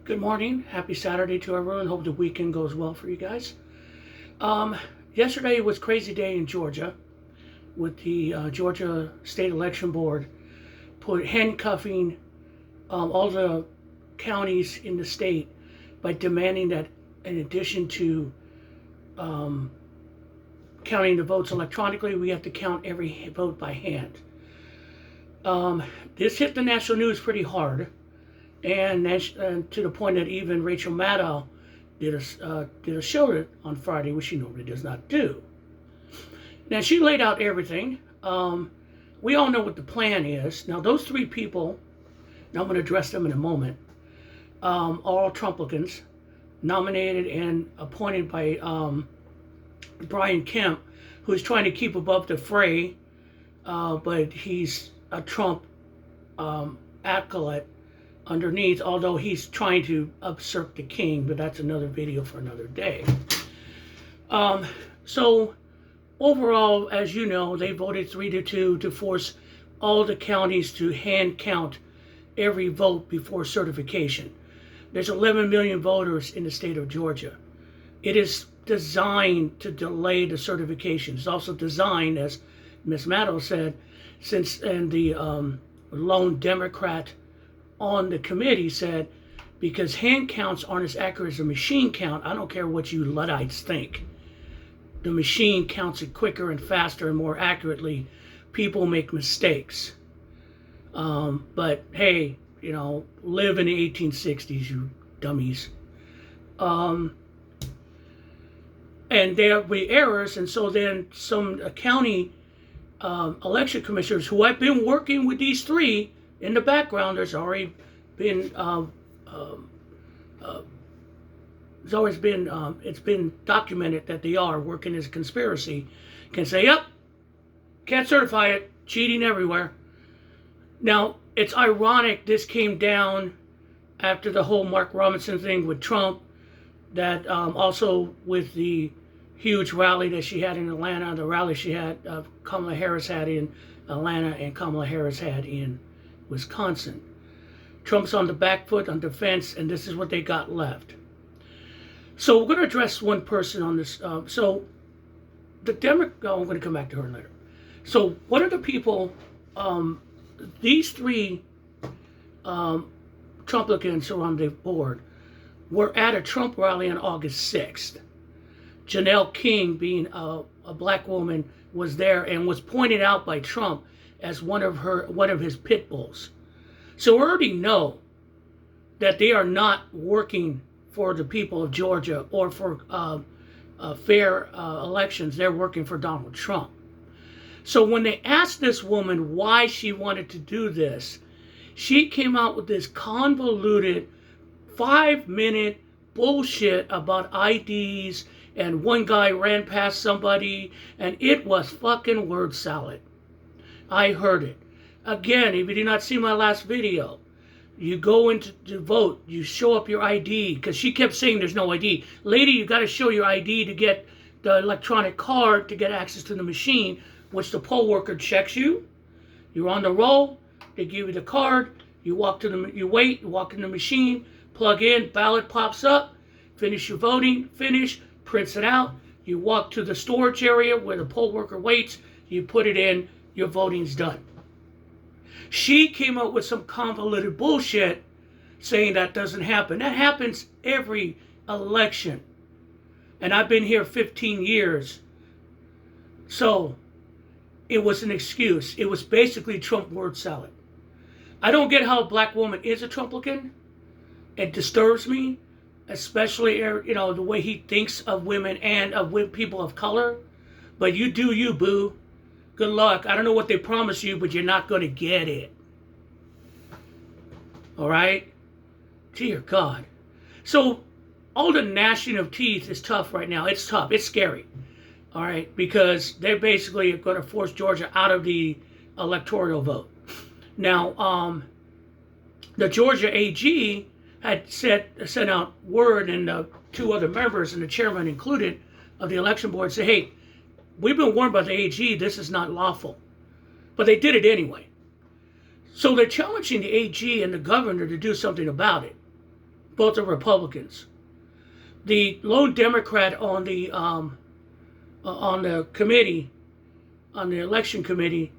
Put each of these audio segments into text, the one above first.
Good morning. Happy Saturday to everyone. Hope the weekend goes well for you guys. Yesterday was crazy day in Georgia with the Georgia State Election Board handcuffing all the counties in the state by demanding that in addition to counting the votes electronically, we have to count every vote by hand. This hit the national news pretty hard. And to the point that even Rachel Maddow did a show on Friday, which she normally does not do. Now, she laid out everything. We all know what the plan is. Now, those three people, and I'm going to address them in a moment, are all Trumplicans, nominated and appointed by Brian Kemp, who is trying to keep above the fray, but he's a Trump acolyte underneath, although he's trying to usurp the king, but that's another video for another day. So overall, as you know, they voted 3-2 to force all the counties to hand count every vote before certification. There's 11 million voters in the state of Georgia. It is designed to delay the certification. It's also designed, as Ms. Maddow said, and the lone Democrat on the committee said, because hand counts aren't as accurate as a machine count. I don't care what you Luddites think. The machine counts it quicker and faster and more accurately. People make mistakes. But hey, live in the 1860s, you dummies. And there will be errors, and so then some county election commissioners who have been working with these three in the background, there's already been it's been documented that they are working as a conspiracy, can say, yep, can't certify it, cheating everywhere. Now, it's ironic this came down after the whole Mark Robinson thing with Trump, that also with the huge rally that she had in Atlanta, the rally she had, Kamala Harris had in Atlanta and Kamala Harris had in Wisconsin. Trump's on the back foot on defense, and this is what they got left. So we're going to address one person on this. So the I'm going to come back to her later. So what are the people, these three Trumplicans who are on the board were at a Trump rally on August 6th. Janelle King, being a black woman, was there and was pointed out by Trump as one of his pit bulls. So we already know that they are not working for the people of Georgia or for fair elections. They're working for Donald Trump. So when they asked this woman why she wanted to do this, she came out with this convoluted 5-minute bullshit about IDs, and one guy ran past somebody, and it was fucking word salad. I heard it. Again, if you did not see my last video, you go into to vote, you show up your ID, because she kept saying there's no ID. Lady, you got to show your ID to get the electronic card to get access to the machine, which the poll worker checks you. You're on the roll, they give you the card, you walk you walk in the machine, plug in, ballot pops up, finish your voting, prints it out, you walk to the storage area where the poll worker waits, you put it in, your voting's done. She came up with some convoluted bullshit saying that doesn't happen. That happens every election. And I've been here 15 years. So it was an excuse. It was basically Trump word salad. I don't get how a black woman is a Trumplican. It disturbs me, especially the way he thinks of women and of people of color. But you do you, boo. Good luck. I don't know what they promise you, but you're not going to get it. All right? Dear God. So all the gnashing of teeth is tough right now. It's tough. It's scary. All right? Because they're basically going to force Georgia out of the electoral vote. Now, the Georgia AG had sent out word, and two other members, and the chairman included, of the election board, say, hey, we've been warned by the AG, this is not lawful. But they did it anyway. So they're challenging the AG and the governor to do something about it. both are Republicans. The lone Democrat on the committee, on the election committee,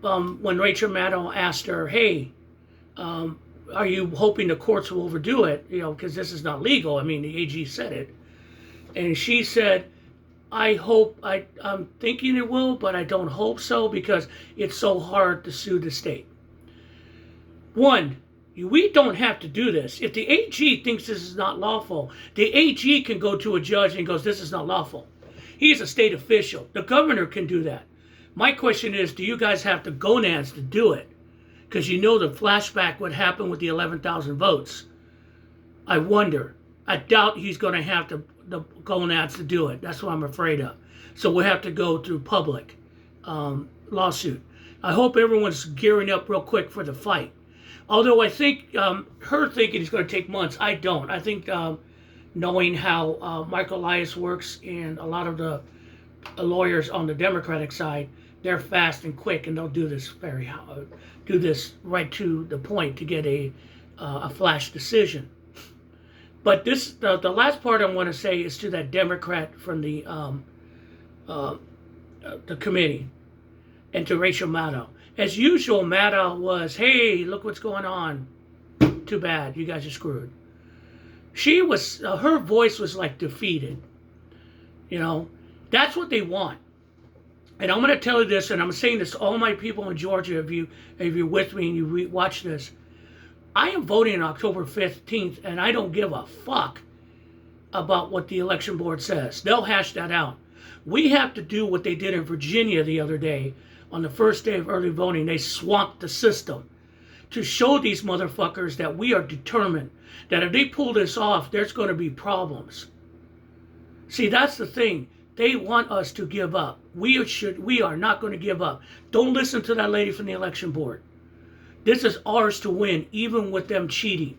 when Rachel Maddow asked her, "Hey, are you hoping the courts will overdo it? You know, because this is not legal." I mean, the AG said it, and she said, I'm thinking it will, but I don't hope so because it's so hard to sue the state." One, we don't have to do this. If the AG thinks this is not lawful, the AG can go to a judge and goes, "This is not lawful." He's a state official. The governor can do that. My question is, do you guys have the gonads to do it? Because you know the flashback what happened with the 11,000 votes. I wonder. I doubt he's going to have the gonads to do it. That's what I'm afraid of. So we'll have to go through public lawsuit. I hope everyone's gearing up real quick for the fight. Although I think her thinking it's going to take months. I don't. I think knowing how Michael Elias works and a lot of the lawyers on the Democratic side, they're fast and quick, and they'll do this do this right to the point to get a flash decision. But this, the last part I want to say is to that Democrat from the committee, and to Rachel Maddow. As usual, Maddow was, "Hey, look what's going on. Too bad, you guys are screwed." She was, her voice was like defeated. You know, that's what they want. And I'm going to tell you this, and I'm saying this to all my people in Georgia, if you're with me and you watch this. I am voting on October 15th, and I don't give a fuck about what the election board says. They'll hash that out. We have to do what they did in Virginia the other day. On the first day of early voting, they swamped the system to show these motherfuckers that we are determined, that if they pull this off, there's going to be problems. See, that's the thing. They want us to give up. We are not going to give up. Don't listen to that lady from the election board. This is ours to win, even with them cheating.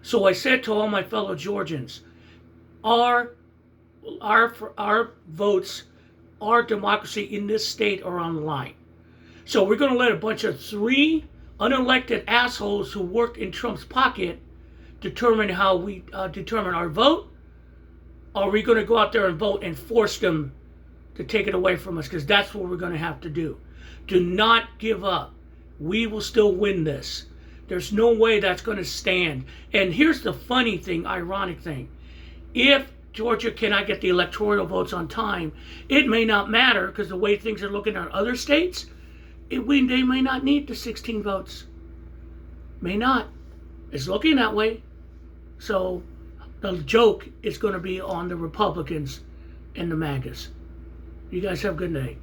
So I said to all my fellow Georgians, our votes, our democracy in this state are on the line. So we're going to let a bunch of 3 unelected assholes who work in Trump's pocket determine how we determine our vote. Or are we going to go out there and vote and force them to take it away from us? Because that's what we're going to have to do. Do not give up. We will still win this. There's no way that's going to stand. And here's the funny thing, ironic thing. If Georgia cannot get the electoral votes on time, it may not matter because the way things are looking at other states, they may not need the 16 votes. May not. It's looking that way. So the joke is going to be on the Republicans and the MAGAs. You guys have a good night.